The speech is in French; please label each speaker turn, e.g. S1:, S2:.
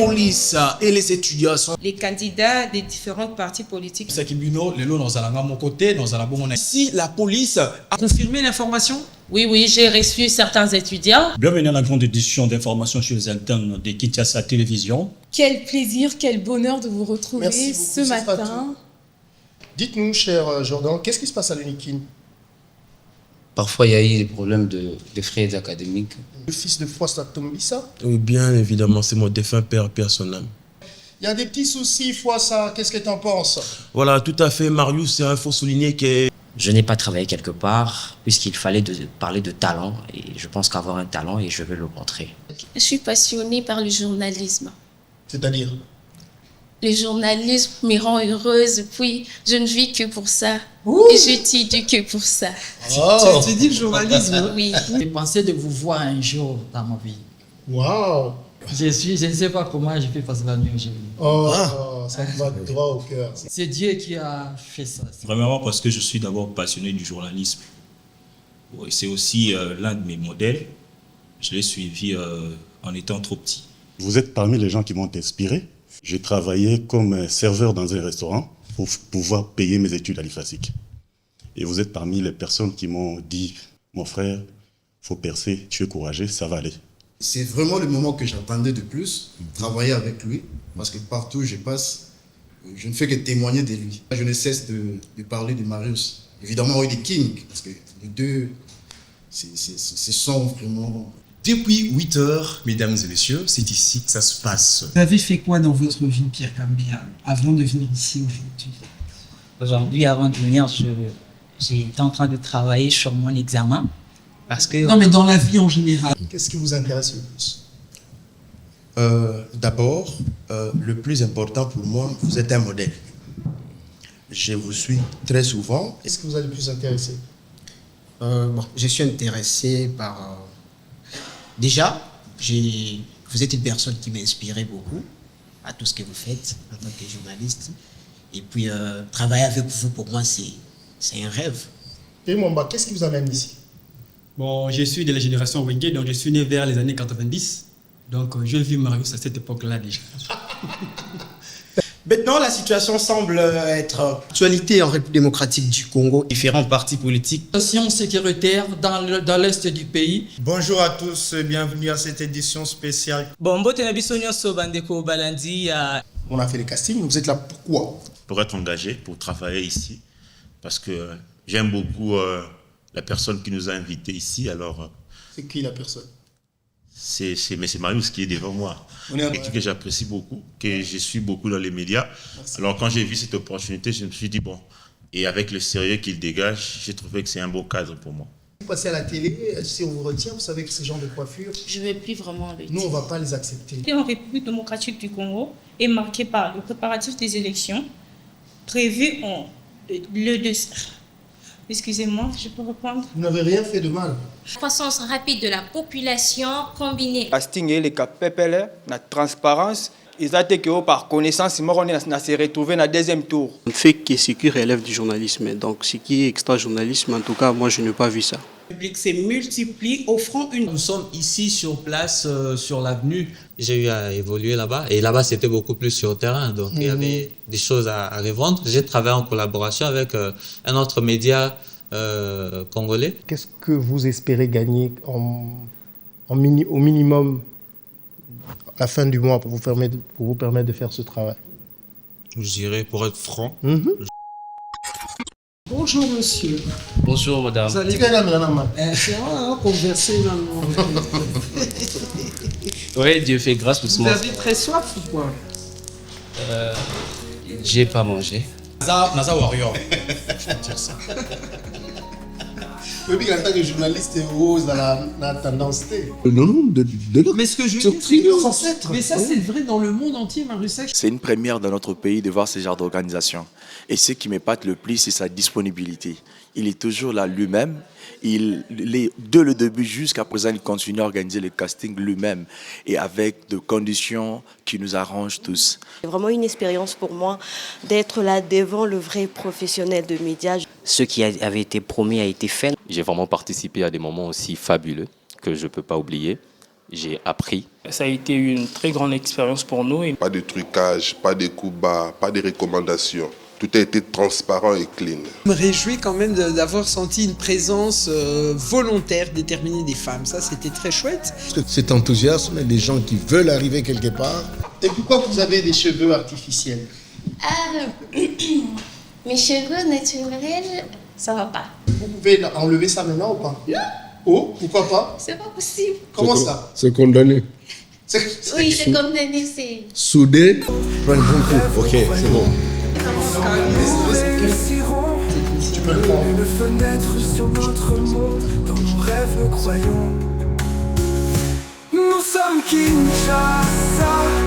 S1: police et les étudiants sont...
S2: Les candidats des différentes partis politiques.
S1: Si la police
S3: A confirmé l'information?
S2: Oui, j'ai reçu certains étudiants.
S4: Bienvenue à la grande édition d'information sur les internes de Kinshasa Télévision.
S5: Quel plaisir, quel bonheur de vous retrouver
S6: Merci beaucoup,
S5: ce matin.
S6: Dites-nous, cher Jordan, qu'est-ce qui se passe à l'UNIKIN?
S7: Parfois, il y a eu des problèmes de frais académiques.
S6: Le fils de Frosta Tombissa?
S8: Oui, bien évidemment, c'est mon défunt père personnel.
S6: Il y a des petits soucis, Frosta, qu'est-ce que tu en penses?
S8: Voilà, tout à fait, Marius, il faut souligner que...
S7: Je n'ai pas travaillé quelque part, puisqu'il fallait parler de talent. Et je pense qu'avoir un talent, et je vais le montrer.
S9: Je suis passionnée par le journalisme.
S6: C'est-à-dire?
S9: Le journalisme me rend heureuse, puis je ne vis que pour ça.
S5: Ouh.
S9: Et j'étudie que pour ça.
S6: Oh.
S3: Tu dis le journalisme?
S9: Oui.
S10: J'ai pensé de vous voir un jour dans ma vie.
S6: Waouh!
S10: Je ne sais pas comment je vais passer la nuit aujourd'hui.
S6: Oh, ça me va droit au cœur.
S10: C'est Dieu qui a fait ça.
S4: Premièrement parce que je suis d'abord passionné du journalisme. Oui, c'est aussi l'un de mes modèles. Je l'ai suivi en étant trop petit.
S11: Vous êtes parmi les gens qui m'ont inspiré. J'ai travaillé comme serveur dans un restaurant pour pouvoir payer mes études à l'IFASIC. Et vous êtes parmi les personnes qui m'ont dit, mon frère, faut percer, tu es courageux, ça va aller.
S12: C'est vraiment le moment que j'attendais de plus, travailler avec lui, parce que partout où je passe, je ne fais que témoigner de lui. Je ne cesse de parler de Marius. Évidemment, oui, des King, parce que les deux, ce sont vraiment...
S1: Depuis 8 heures, mesdames et messieurs, c'est ici que ça se passe.
S3: Vous avez fait quoi dans votre vie, Pierre Gambia, avant de venir ici aujourd'hui?
S10: Aujourd'hui, avant de venir, j'étais en train de travailler sur mon examen. Parce que...
S3: Non, mais dans la vie en général.
S6: Qu'est-ce qui vous intéresse le plus?
S12: D'abord, le plus important pour moi, vous êtes un modèle. Je vous suis très souvent.
S6: Qu'est-ce qui vous a le plus intéressé?
S1: Je suis intéressé par... Déjà, vous êtes une personne qui m'a inspiré beaucoup à tout ce que vous faites en tant que journaliste. Et puis, travailler avec vous, pour moi, c'est un rêve.
S6: Et Mwamba, qu'est-ce qui vous amène ici?
S13: Bon, je suis de la génération Wenge, donc je suis né vers les années 90. Donc, j'ai vu Marius à cette époque-là déjà.
S1: Maintenant, la situation semble être actualité en République démocratique du Congo. Différents partis politiques.
S10: Situation sécuritaire dans l'est du pays.
S14: Bonjour à tous, bienvenue à cette édition spéciale.
S1: On a
S6: fait les castings, vous êtes là pourquoi?
S11: Pour être engagé, pour travailler ici, parce que j'aime beaucoup la personne qui nous a invités ici. Alors,
S6: c'est qui la personne?
S11: C'est Marius qui est devant moi, quelqu'un que j'apprécie beaucoup, que je suis beaucoup dans les médias. Merci. Alors quand j'ai vu cette opportunité, je me suis dit bon, et avec le sérieux qu'il dégage, j'ai trouvé que c'est un beau cadre pour moi.
S6: Vous passez à la télé, si on vous retient, vous savez que ces genres de coiffure,
S9: Je ne vais plus vraiment le dire.
S6: nous on ne va pas les accepter.
S2: En République démocratique du Congo est marqué par le préparatif des élections prévues le 2. Excusez-moi, je peux reprendre?
S6: Vous n'avez rien fait de mal.
S9: Croissance rapide de la population combinée.
S15: Casting et les capepele, la transparence, ils ont été que par connaissance, on s'est retrouvé dans le deuxième tour.
S16: On ne fait que ce qui relève du journalisme. Donc ce qui est extra-journalisme, en tout cas, moi je n'ai pas vu ça.
S3: Le public s'est multiplié, offrant une...
S17: Nous sommes ici sur place, sur l'avenue. J'ai eu à évoluer là-bas. Et là-bas, c'était beaucoup plus sur le terrain. Donc, il y avait des choses à revendre. J'ai travaillé en collaboration avec un autre média congolais.
S6: Qu'est-ce que vous espérez gagner au minimum à la fin du mois pour vous permettre de faire ce travail?
S8: Je dirais, pour être franc,
S3: Bonjour monsieur.
S7: Bonjour madame.
S3: Vous allez bien? C'est vrai, on va converser maintenant.
S7: Oui, Dieu fait grâce pour ce
S3: Vous
S7: moment.
S3: avez très soif ou quoi?
S7: J'ai pas mangé.
S1: Naza Warrior. Je peux dire ça.
S6: Oui, en tant que journaliste, vous dans la tendance.
S3: Non, mais ce que je veux dire, mais ça c'est vrai dans le monde entier, Marius.
S18: C'est une première dans notre pays de voir ce genre d'organisation. Et ce qui m'épate le plus, c'est sa disponibilité. Il est toujours là lui-même. Dès le début jusqu'à présent, il continue à organiser le casting lui-même et avec des conditions qui nous arrangent tous.
S19: C'est vraiment une expérience pour moi d'être là devant le vrai professionnel de médias.
S7: Ce qui avait été promis a été fait. J'ai vraiment participé à des moments aussi fabuleux que je ne peux pas oublier.
S20: j'ai appris.
S21: Ça a été une très grande expérience pour nous.
S22: Pas de trucage, pas de coups bas, pas de recommandations. Tout a été transparent et clean.
S3: Je me réjouis quand même d'avoir senti une présence volontaire, déterminée des femmes. Ça, c'était très chouette.
S23: Cet enthousiasme, les gens qui veulent arriver quelque part.
S1: Et pourquoi vous avez des cheveux artificiels?
S9: Mes cheveux naturels, ça va pas.
S1: Vous pouvez enlever ça maintenant ou pas? Oh, pourquoi pas?
S9: C'est pas possible.
S1: Comment ça?
S23: C'est condamné.
S9: Oui, c'est condamné, c'est...
S23: Soudé, prends un bon coup. Ok, c'est bon.
S1: Tu peux le prendre.
S24: Une fenêtre sur notre monde, dans nos rêves croyons. Nous sommes Kinshasa.